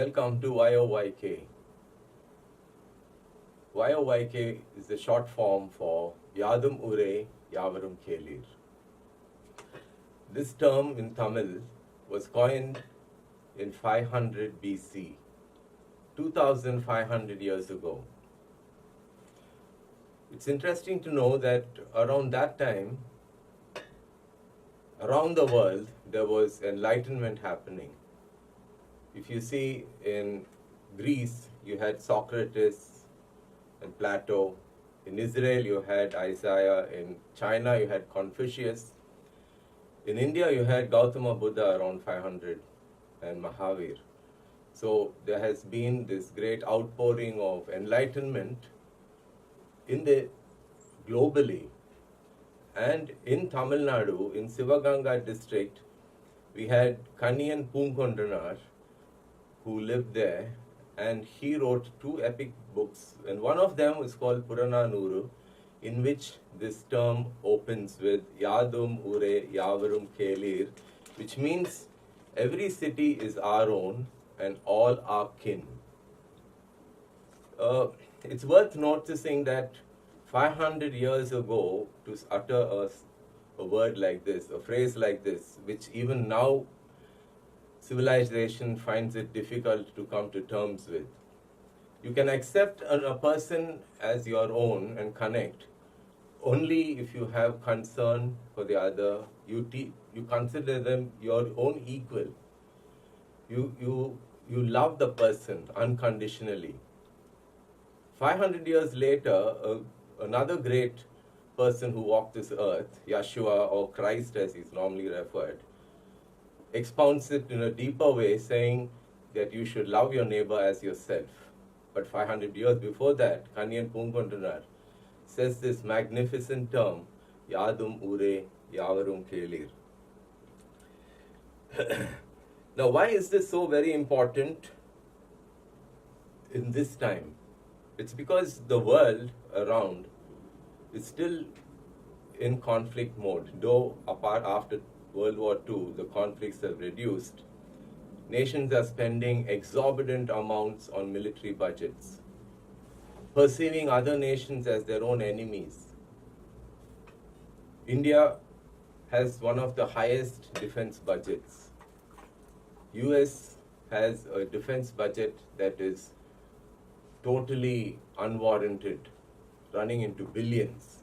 Welcome to YOYK. YOYK is the short form for Yadhum, Oore, Yavarum, Kelir. This term in Tamil was coined in 500 BC, 2500 years ago. It's interesting to know that around that time, around the world, there was enlightenment happening. If you see in Greece, you had Socrates and Plato. In Israel, you had Isaiah. In China, you had Confucius. In India, you had Gautama Buddha around 500 and Mahavir. So there has been this great outpouring of enlightenment in the globally. And in Tamil Nadu, in Sivaganga district, we had Kanniyan Poonkondanar, who lived there, and he wrote two epic books, and one of them is called Purananuru, in which this term opens with Yadhum, Oore, Yavarum, Kelir, which means every city is our own and all are kin. It's worth noticing that 500 years ago, to utter a word like this, a phrase like this, which even now civilization finds it difficult to come to terms with. You can accept a person as your own and connect only if you have concern for the other. You consider them your own equal. You love the person unconditionally. 500 years later, another great person who walked this earth, Yeshua or Christ as he's normally referred, expounds it in a deeper way, saying that you should love your neighbor as yourself. But 500 years before that, Kanniyan Poonkondanar says this magnificent term, Yadhum, Oore, Yavarum, Kelir. Now, why is this so very important in this time? It's because the world around is still in conflict mode. Though apart after World War II, the conflicts have reduced. Nations are spending exorbitant amounts on military budgets, perceiving other nations as their own enemies. India has one of the highest defense budgets. US has a defense budget that is totally unwarranted, running into billions.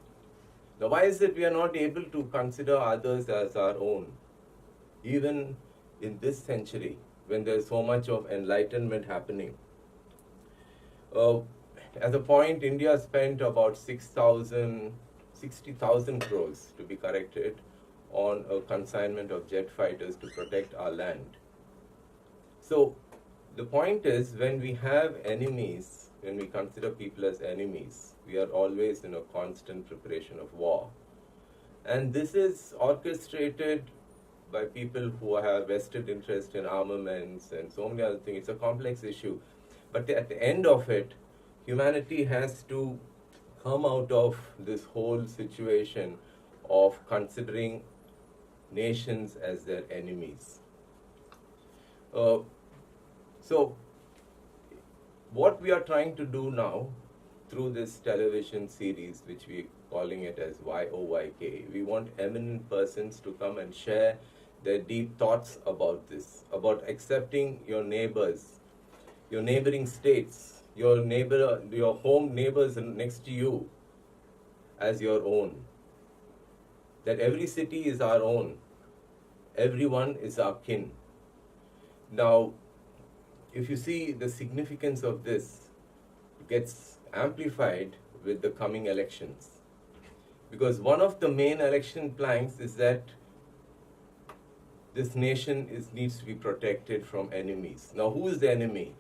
Now, why is it we are not able to consider others as our own, even in this century when there is so much of enlightenment happening? At the point, India spent about 60,000 crores, to be corrected, on a consignment of jet fighters to protect our land. So, the point is, when we have enemies, when we consider people as enemies, we are always in a constant preparation of war. And this is orchestrated by people who have vested interest in armaments and so many other things. It's a complex issue. But at the end of it, humanity has to come out of this whole situation of considering nations as their enemies. So, what we are trying to do now through this television series, which we are calling it as YOYK, we want eminent persons to come and share their deep thoughts about this, about accepting your neighbors, your neighboring states, your home neighbors next to you as your own. That every city is our own. Everyone is our kin. Now, if you see the significance of this, it gets amplified with the coming elections. Because one of the main election planks is that this nation needs to be protected from enemies. Now, who is the enemy?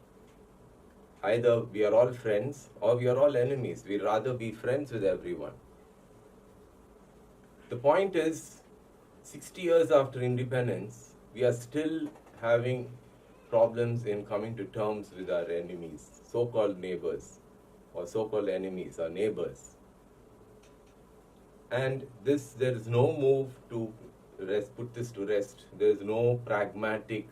Either we are all friends or we are all enemies. We'd rather be friends with everyone. The point is, 60 years after independence, we are still having problems in coming to terms with our enemies, so-called neighbors, or so-called enemies, our neighbors. And there is no move to put this to rest. There is no pragmatic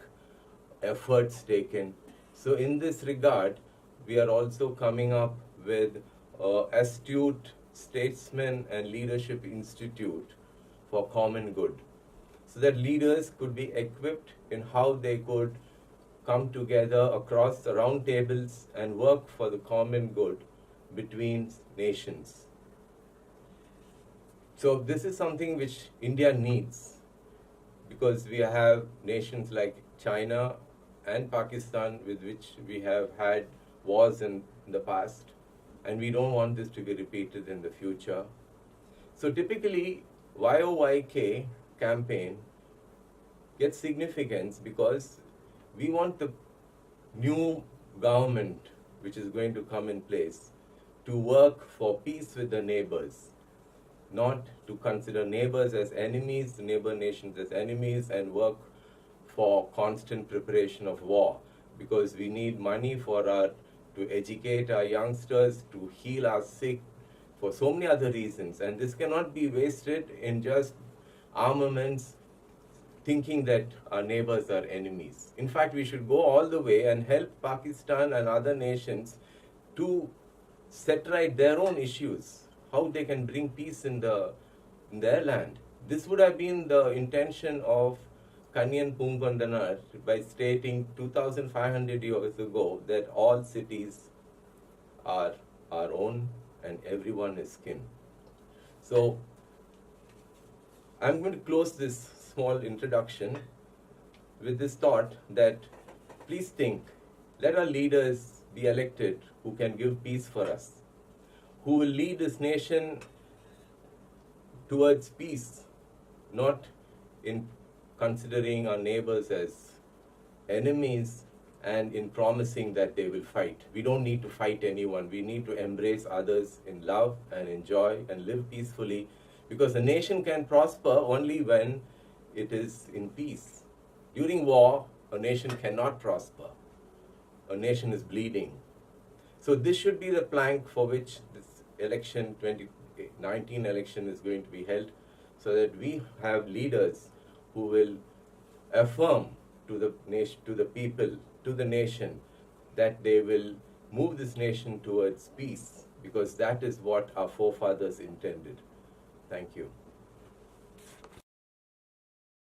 efforts taken. So in this regard, we are also coming up with astute statesmen and leadership institute for common good, so that leaders could be equipped in how they could come together across the round tables and work for the common good between nations. So this is something which India needs, because we have nations like China and Pakistan with which we have had wars in the past, and we don't want this to be repeated in the future. So typically, YOYK campaign gets significance because we want the new government which is going to come in place to work for peace with the neighbors, not to consider neighbors as enemies, neighbor nations as enemies, and work for constant preparation of war, because we need money to educate our youngsters, to heal our sick, for so many other reasons. And this cannot be wasted in just armaments, thinking that our neighbors are enemies. In fact, we should go all the way and help Pakistan and other nations to set right their own issues, how they can bring peace in their land. This would have been the intention of Kanyan Pungondanar by stating 2,500 years ago that all cities are our own and everyone is kin. So I'm going to close this small introduction with this thought that please think, let our leaders be elected who can give peace for us, who will lead this nation towards peace, not in considering our neighbors as enemies and in promising that they will fight. We don't need to fight anyone. We need to embrace others in love and enjoy and live peacefully, because a nation can prosper only when it is in peace. During war, a nation cannot prosper. A nation is bleeding. So this should be the plank for which this election, 2019 election, is going to be held, so that we have leaders who will affirm to the nation, to the people, to the nation, that they will move this nation towards peace, because that is what our forefathers intended. Thank you.